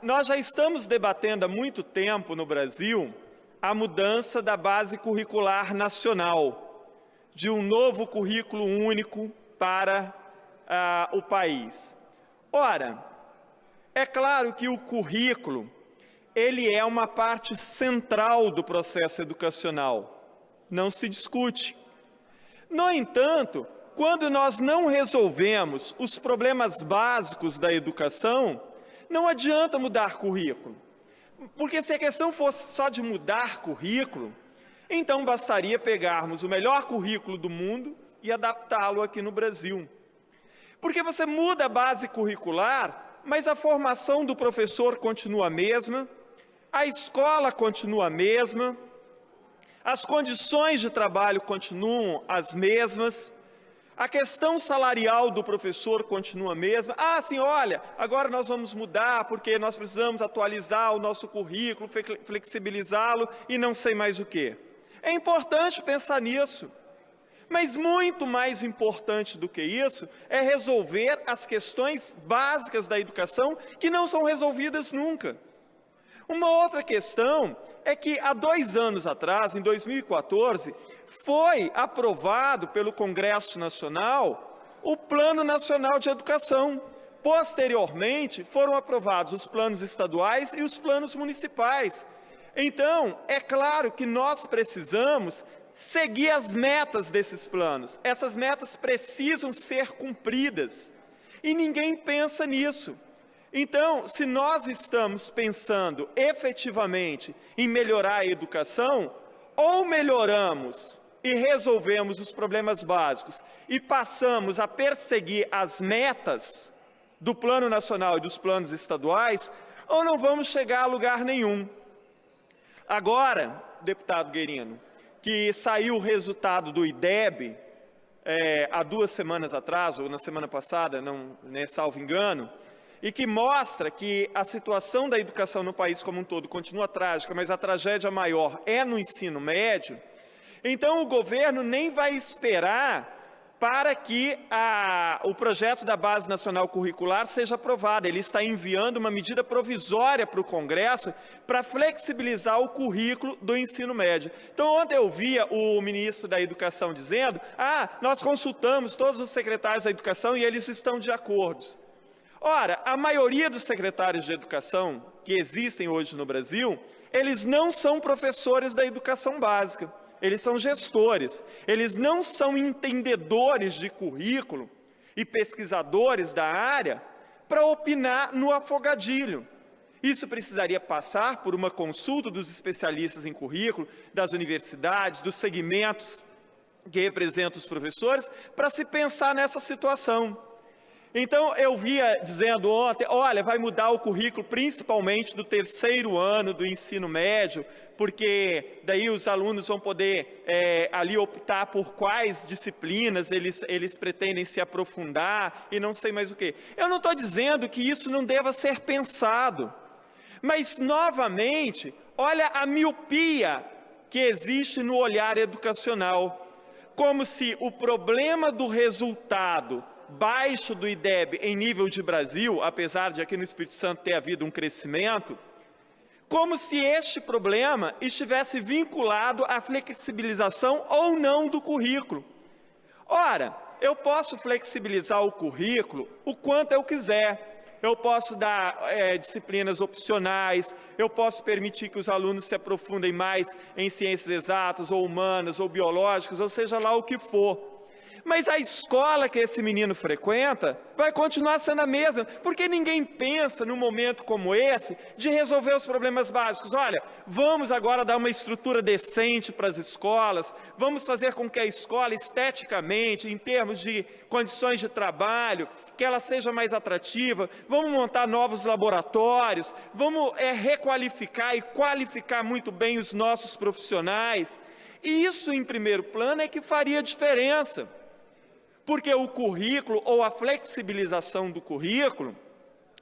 nós já estamos debatendo há muito tempo no Brasil a mudança da base curricular nacional, de um novo currículo único para o país. Ora, é claro que o currículo, ele é uma parte central do processo educacional, não se discute. No entanto, quando nós não resolvemos os problemas básicos da educação, não adianta mudar currículo. Porque se a questão fosse só de mudar currículo, então bastaria pegarmos o melhor currículo do mundo e adaptá-lo aqui no Brasil. Porque você muda a base curricular, mas a formação do professor continua a mesma, a escola continua a mesma, as condições de trabalho continuam as mesmas, a questão salarial do professor continua a mesma. Ah, sim, olha, agora nós vamos mudar porque nós precisamos atualizar o nosso currículo, flexibilizá-lo e não sei mais o quê. É importante pensar nisso. Mas muito mais importante do que isso é resolver as questões básicas da educação que não são resolvidas nunca. Uma outra questão é que há 2 anos atrás, em 2014, foi aprovado pelo Congresso Nacional o Plano Nacional de Educação. Posteriormente, foram aprovados os planos estaduais e os planos municipais. Então, é claro que nós precisamos seguir as metas desses planos. Essas metas precisam ser cumpridas. E ninguém pensa nisso. Então, se nós estamos pensando efetivamente em melhorar a educação, ou melhoramos e resolvemos os problemas básicos e passamos a perseguir as metas do Plano Nacional e dos planos estaduais, ou não vamos chegar a lugar nenhum. Agora, deputado Guerino, que saiu o resultado do IDEB, há 2 semanas atrás, ou na semana passada, não, salvo engano, e que mostra que a situação da educação no país como um todo continua trágica, mas a tragédia maior é no ensino médio, então o governo nem vai esperar para que o projeto da Base Nacional Curricular seja aprovado. Ele está enviando uma medida provisória para o Congresso para flexibilizar o currículo do ensino médio. Então, ontem eu via o ministro da Educação dizendo, nós consultamos todos os secretários da Educação e eles estão de acordo. Ora, a maioria dos secretários de Educação que existem hoje no Brasil, eles não são professores da educação básica. Eles são gestores, eles não são entendedores de currículo e pesquisadores da área para opinar no afogadilho. Isso precisaria passar por uma consulta dos especialistas em currículo, das universidades, dos segmentos que representam os professores, para se pensar nessa situação. Então, eu via dizendo ontem, olha, vai mudar o currículo principalmente do 3º ano do ensino médio, porque daí os alunos vão poder ali optar por quais disciplinas eles pretendem se aprofundar e não sei mais o quê. Eu não estou dizendo que isso não deva ser pensado, mas, novamente, olha a miopia que existe no olhar educacional, como se o problema do resultado baixo do IDEB em nível de Brasil, apesar de aqui no Espírito Santo ter havido um crescimento, como se este problema estivesse vinculado à flexibilização ou não do currículo. Ora, eu posso flexibilizar o currículo o quanto eu quiser, eu posso dar disciplinas opcionais, eu posso permitir que os alunos se aprofundem mais em ciências exatas ou humanas ou biológicas, ou seja lá o que for. Mas a escola que esse menino frequenta vai continuar sendo a mesma, porque ninguém pensa num momento como esse de resolver os problemas básicos. Olha, vamos agora dar uma estrutura decente para as escolas, vamos fazer com que a escola esteticamente, em termos de condições de trabalho, que ela seja mais atrativa, vamos montar novos laboratórios, vamos requalificar e qualificar muito bem os nossos profissionais. E isso, em primeiro plano, é que faria diferença. Porque o currículo ou a flexibilização do currículo,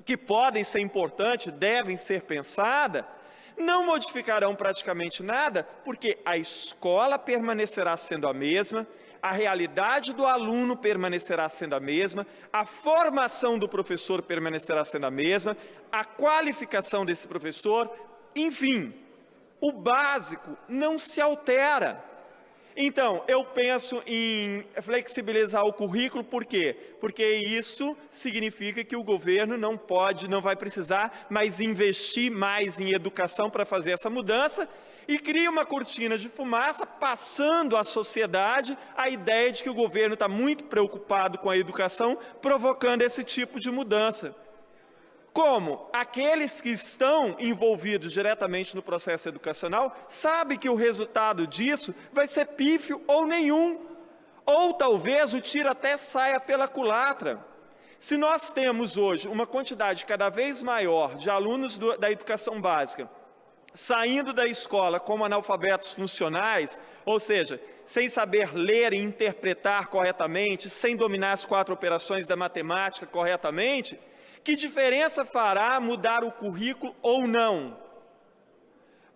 que podem ser importantes, devem ser pensadas, não modificarão praticamente nada, porque a escola permanecerá sendo a mesma, a realidade do aluno permanecerá sendo a mesma, a formação do professor permanecerá sendo a mesma, a qualificação desse professor, enfim, o básico não se altera. Então, eu penso em flexibilizar o currículo, por quê? Porque isso significa que o governo não vai precisar mais investir mais em educação para fazer essa mudança e cria uma cortina de fumaça, passando à sociedade a ideia de que o governo está muito preocupado com a educação, provocando esse tipo de mudança. Como aqueles que estão envolvidos diretamente no processo educacional sabem que o resultado disso vai ser pífio ou nenhum, ou talvez o tiro até saia pela culatra. Se nós temos hoje uma quantidade cada vez maior de alunos da educação básica saindo da escola como analfabetos funcionais, ou seja, sem saber ler e interpretar corretamente, sem dominar as 4 operações da matemática corretamente, que diferença fará mudar o currículo ou não?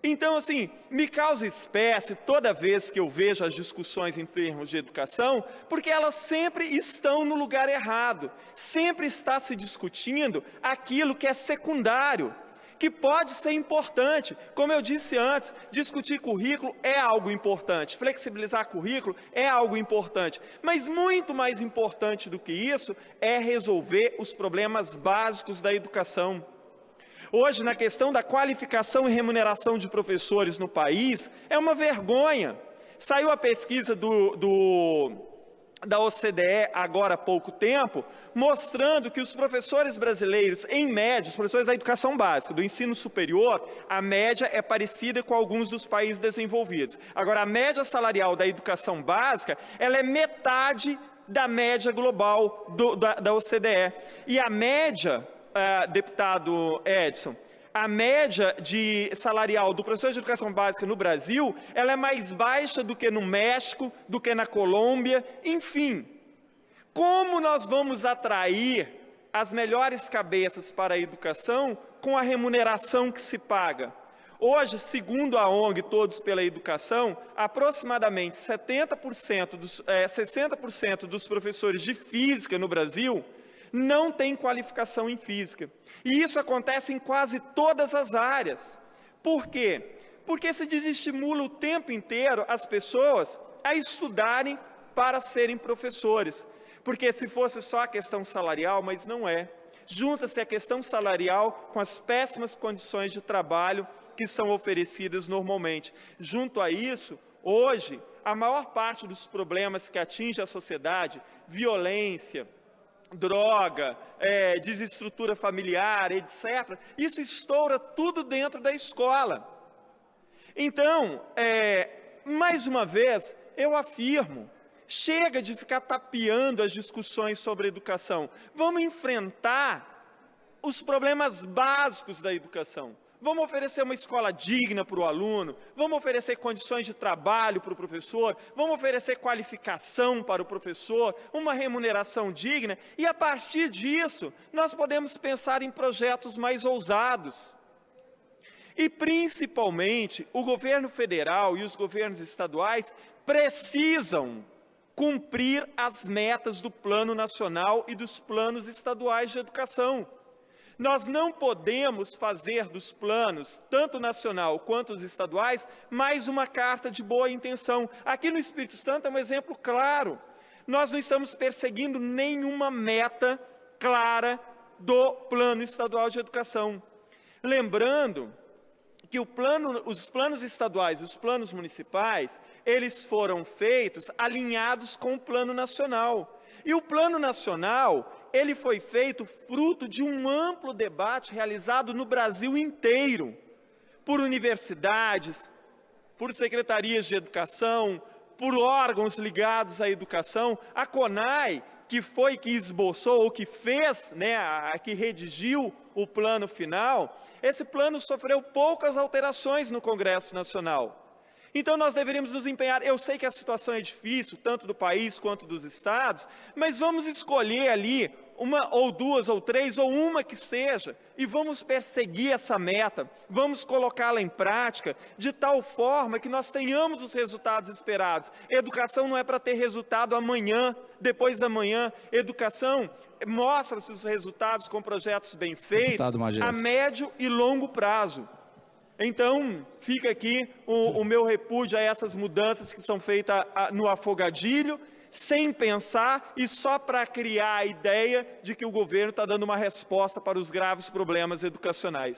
Então, assim, me causa espécie toda vez que eu vejo as discussões em termos de educação, porque elas sempre estão no lugar errado, sempre está se discutindo aquilo que é secundário, que pode ser importante. Como eu disse antes, discutir currículo é algo importante, flexibilizar currículo é algo importante, mas muito mais importante do que isso é resolver os problemas básicos da educação. Hoje, na questão da qualificação e remuneração de professores no país, é uma vergonha. Saiu a pesquisa da OCDE agora há pouco tempo, mostrando que os professores brasileiros, em média, os professores da educação básica, do ensino superior, a média é parecida com alguns dos países desenvolvidos. Agora, a média salarial da educação básica, ela é metade da média global da OCDE. E a média, deputado Edson, a média salarial do professor de educação básica no Brasil, ela é mais baixa do que no México, do que na Colômbia, enfim. Como nós vamos atrair as melhores cabeças para a educação com a remuneração que se paga? Hoje, segundo a ONG Todos pela Educação, aproximadamente 60% dos professores de física no Brasil não têm qualificação em física. E isso acontece em quase todas as áreas. Por quê? Porque se desestimula o tempo inteiro as pessoas a estudarem para serem professores. Porque se fosse só a questão salarial, mas não é. Junta-se a questão salarial com as péssimas condições de trabalho que são oferecidas normalmente. Junto a isso, hoje, a maior parte dos problemas que atinge a sociedade, violência, droga, desestrutura familiar, etc., isso estoura tudo dentro da escola. Então, mais uma vez, eu afirmo, chega de ficar tapeando as discussões sobre educação. Vamos enfrentar os problemas básicos da educação. Vamos oferecer uma escola digna para o aluno, vamos oferecer condições de trabalho para o professor, vamos oferecer qualificação para o professor, uma remuneração digna, e a partir disso, nós podemos pensar em projetos mais ousados. E, principalmente, o governo federal e os governos estaduais precisam cumprir as metas do Plano Nacional e dos planos estaduais de educação. Nós não podemos fazer dos planos, tanto nacional quanto os estaduais, mais uma carta de boa intenção. Aqui no Espírito Santo é um exemplo claro. Nós não estamos perseguindo nenhuma meta clara do Plano Estadual de Educação. Lembrando que os planos estaduais e os planos municipais, eles foram feitos alinhados com o Plano Nacional. E o Plano Nacional, ele foi feito fruto de um amplo debate realizado no Brasil inteiro, por universidades, por secretarias de educação, por órgãos ligados à educação. A CONAI, que esboçou, ou que fez, que redigiu o plano final, esse plano sofreu poucas alterações no Congresso Nacional. Então, nós deveríamos nos empenhar. Eu sei que a situação é difícil, tanto do país quanto dos estados, mas vamos escolher ali uma ou duas ou três ou uma que seja, e vamos perseguir essa meta, vamos colocá-la em prática de tal forma que nós tenhamos os resultados esperados. Educação não é para ter resultado amanhã, depois da manhã. Educação mostra-se os resultados com projetos bem feitos a médio e longo prazo. Então, fica aqui o meu repúdio a essas mudanças que são feitas no afogadilho, sem pensar e só para criar a ideia de que o governo está dando uma resposta para os graves problemas educacionais.